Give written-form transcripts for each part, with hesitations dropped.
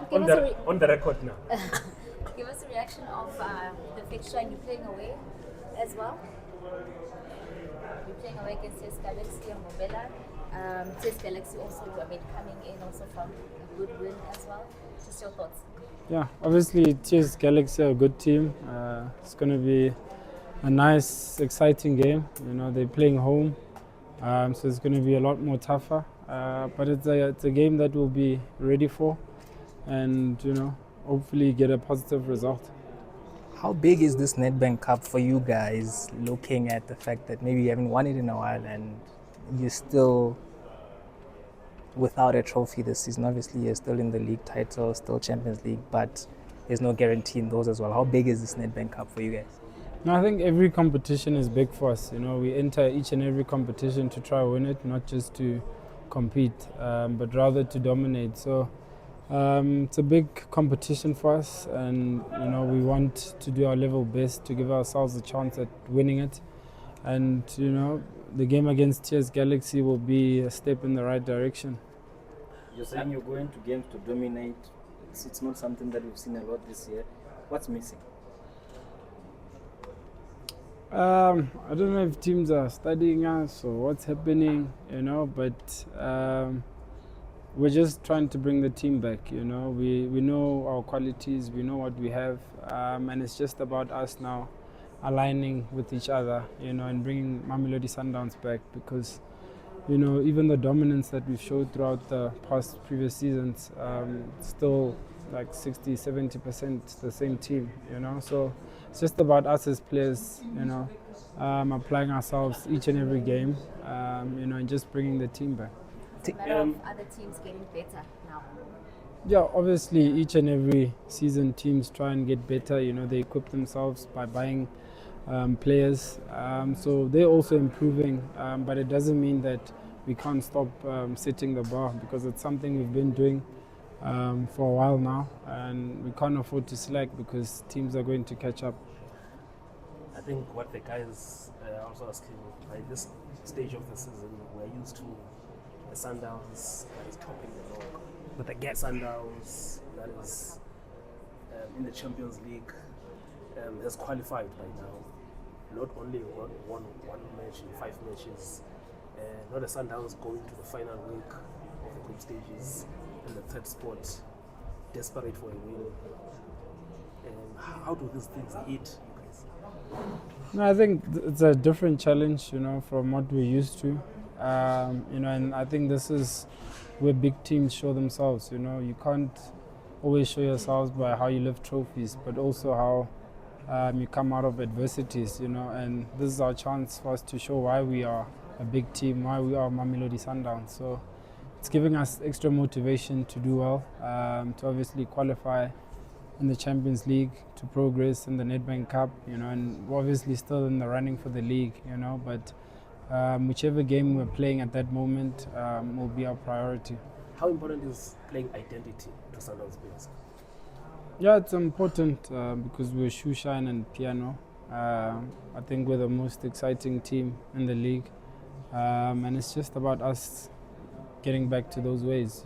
Give us on the record now. give us a reaction of the fixture, and you're playing away as well. You're playing away against TS Galaxy and Mobela. TS Galaxy also, coming in also from a good win as well. Just your thoughts. Yeah, obviously TS Galaxy are a good team. It's going to be a nice, exciting game. They're playing home, so it's going to be a lot more tougher. But it's a game that we'll be ready for, and hopefully get a positive result. How big is this Netbank Cup for you guys, looking at the fact that maybe you haven't won it in a while and you're still without a trophy this season? Obviously, you're still in the league title, still Champions League, but there's no guarantee in those as well. How big is this Netbank Cup for you guys? No, I think every competition is big for us. We enter each and every competition to try to win it, not just to compete, but rather to dominate. So it's a big competition for us, and we want to do our level best to give ourselves a chance at winning it. And the game against TS Galaxy will be a step in the right direction. You're saying you're going to games to dominate. It's not something that we've seen a lot this year. What's missing? I don't know if teams are studying us or what's happening, but we're just trying to bring the team back. We know our qualities, we know what we have, and it's just about us now aligning with each other, and bringing Mamelodi Sundowns back, because even the dominance that we've showed throughout the past previous seasons, still like 60-70% the same team, so it's just about us as players, applying ourselves each and every game, and just bringing the team back. A matter of other teams getting better now. Yeah, obviously each and every season teams try and get better. They equip themselves by buying players, so they're also improving, but it doesn't mean that we can't stop setting the bar, because it's something we've been doing for a while now, and we can't afford to slack, because teams are going to catch up. I think what the guys are also asking, by this stage of the season, we're used to the Sundowns that is topping the log, With the gap. Sundowns that is in the Champions League, has qualified by now. Not only one match in 5 matches, not the Sundowns going to the final week of the group stages in the third spot, desperate for a win. How do these things hit you guys? No, I think it's a different challenge, from what we're used to. And I think this is where big teams show themselves. You can't always show yourselves by how you lift trophies, but also how you come out of adversities. And this is our chance for us to show why we are a big team, why we are Mamelodi Sundowns. So it's giving us extra motivation to do well, to obviously qualify in the Champions League, to progress in the Netbank Cup, and we're obviously still in the running for the league, but whichever game we're playing at that moment will be our priority. How important is playing identity to Sundowns players? Yeah, it's important because we're shoe shine and piano. I think we're the most exciting team in the league, and it's just about us getting back to those ways,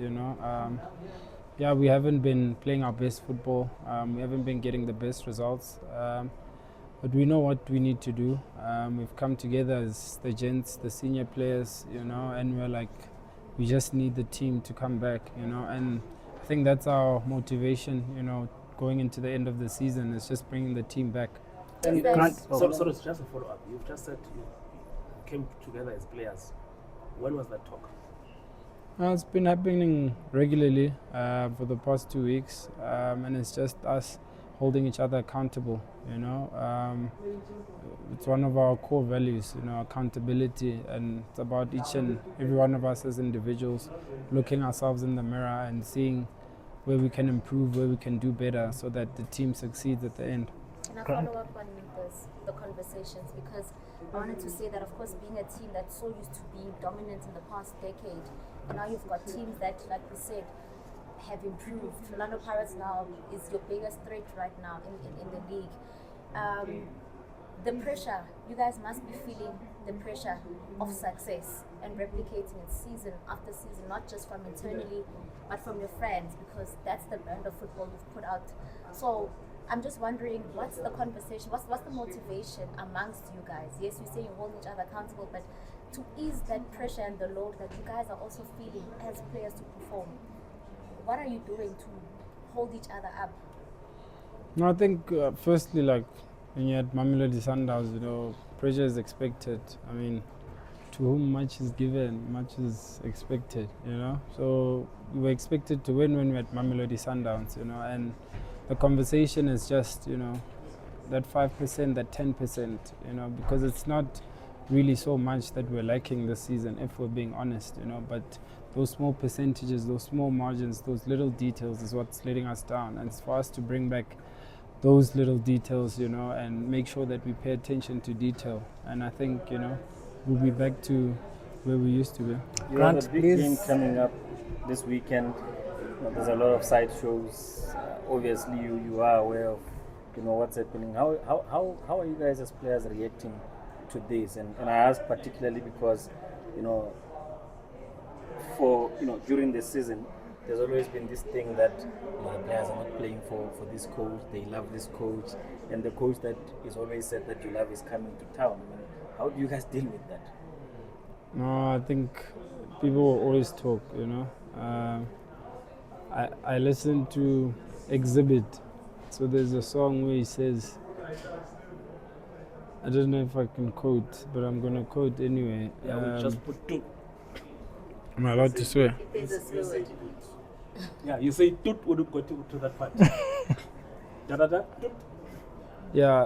Yeah, we haven't been playing our best football. We haven't been getting the best results. But we know what we need to do. We've come together as the gents, the senior players, and we're like, we just need the team to come back, and I think that's our motivation, going into the end of the season, is just bringing the team back. And so it's just a follow-up. You've just said you came together as players. When was that talk? It's been happening regularly for the past 2 weeks, and it's just us holding each other accountable. It's one of our core values, accountability, and it's about each and every one of us as individuals looking ourselves in the mirror and seeing where we can improve, where we can do better, so that the team succeeds at the end. And I follow up on the conversations, because I wanted to say that, of course, being a team that's so used to being dominant in the past decade, and now you've got teams that, like we said, have improved. Orlando Pirates now is your biggest threat right now in the league. the pressure, you guys must be feeling the pressure of success and replicating it season after season, not just from internally, but from your friends, because that's the brand of football you've put out. So I'm just wondering, what's the conversation, what's the motivation amongst you guys? Yes, you say you're holding each other accountable, but to ease that pressure and the load that you guys are also feeling as players to perform, what are you doing to hold each other up? No, I think firstly, like when you're at Mamelodi Sundowns, you know, pressure is expected. I mean, to whom much is given, much is expected, you know. So we were expected to win when we were at Mamelodi Sundowns, you know, and the conversation is just, you know, that 5%, that 10%, you know, because it's not really so much that we're lacking this season, if we're being honest, you know, but those small percentages, those small margins, those little details is what's letting us down. And it's for us to bring back those little details, you know, and make sure that we pay attention to detail. And I think, you know, we'll be back to where we used to be. You have a big game coming up this weekend. There's a lot of side shows. Obviously, you are aware of, you know, what's happening. How are you guys as players reacting to this? And I ask particularly because, you know, during the season, there's always been this thing that, you know, the players are not playing for this coach. They love this coach, and the coach that is always said that you love is coming to town. I mean, how do you guys deal with that? No, I think people will always talk, you know. I listen to Exhibit. So there's a song where he says, I don't know if I can quote, but I'm going to quote anyway. Yeah, we just put two. Am I allowed to swear? There's a swear word. Yeah, you say toot would go to that part. Da-da-da, toot. Yeah,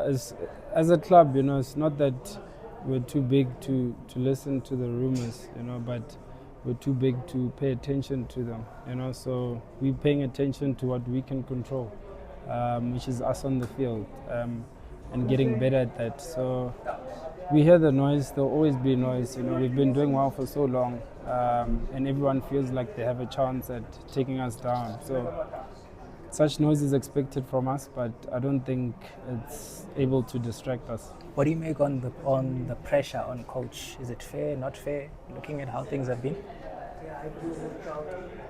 as a club, you know, it's not that we're too big to listen to the rumors, you know, but we're too big to pay attention to them, you know. So we're paying attention to what we can control, which is us on the field, and getting better at that. So we hear the noise, there'll always be noise, you know. We've been doing well for so long, and everyone feels like they have a chance at taking us down. So such noise is expected from us, but I don't think it's able to distract us. What do you make on the pressure on coach? Is it fair, not fair, looking at how things have been?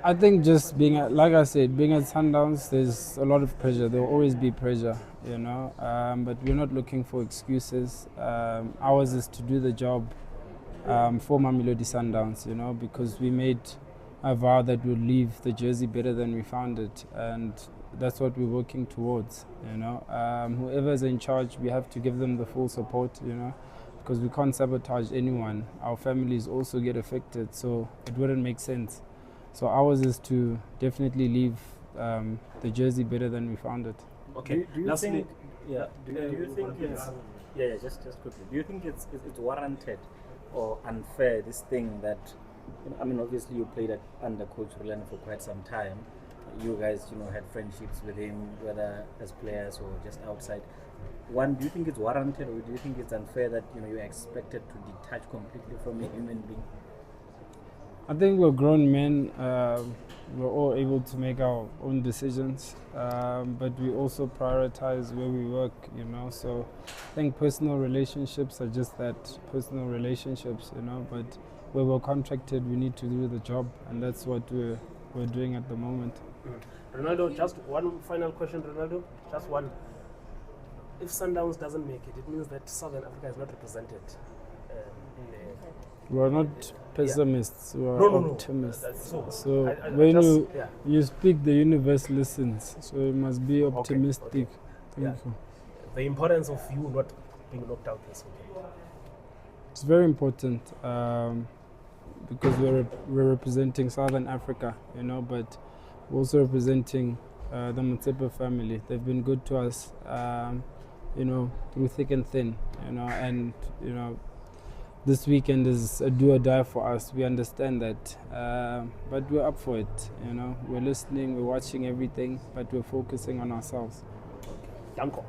I think just like I said, being at Sundowns, there's a lot of pressure. There will always be pressure, you know, but we're not looking for excuses. Ours is to do the job for Mamelodi Sundowns, you know, because we made a vow that we'll leave the jersey better than we found it, and that's what we're working towards, you know. Whoever's in charge, we have to give them the full support, you know, because we can't sabotage anyone. Our families also get affected, so it wouldn't make sense. So ours is to definitely leave the jersey better than we found it. Okay. Do you think? Yeah. Do you think it's? Yeah. Just quickly. Do you think it's warranted or unfair, this thing that? I mean, obviously you played under Coach Roland for quite some time. You guys, you know, had friendships with him, whether as players or just outside. One, do you think it's warranted, or do you think it's unfair that, you know, you're expected to detach completely from a human being? I think we're grown men. We're all able to make our own decisions, but we also prioritize where we work, you know. So I think personal relationships are just that, personal relationships, you know. But where we're contracted, we need to do the job, and that's what we're doing at the moment. Ronaldo, just one final question, Ronaldo. Just one. If Sundowns doesn't make it, it means that Southern Africa is not represented in the... We're not pessimists, we're No. optimists. So when you speak, the universe listens, so you must be optimistic. Okay. Thank you. The importance of you not being knocked out this weekend. It's very important because we're representing Southern Africa, you know, but we're also representing the Motsepe family. They've been good to us, you know, through thick and thin, you know, and, you know, this weekend is a do or die for us. We understand that, but we're up for it, you know. We're listening, we're watching everything, but we're focusing on ourselves. Danko.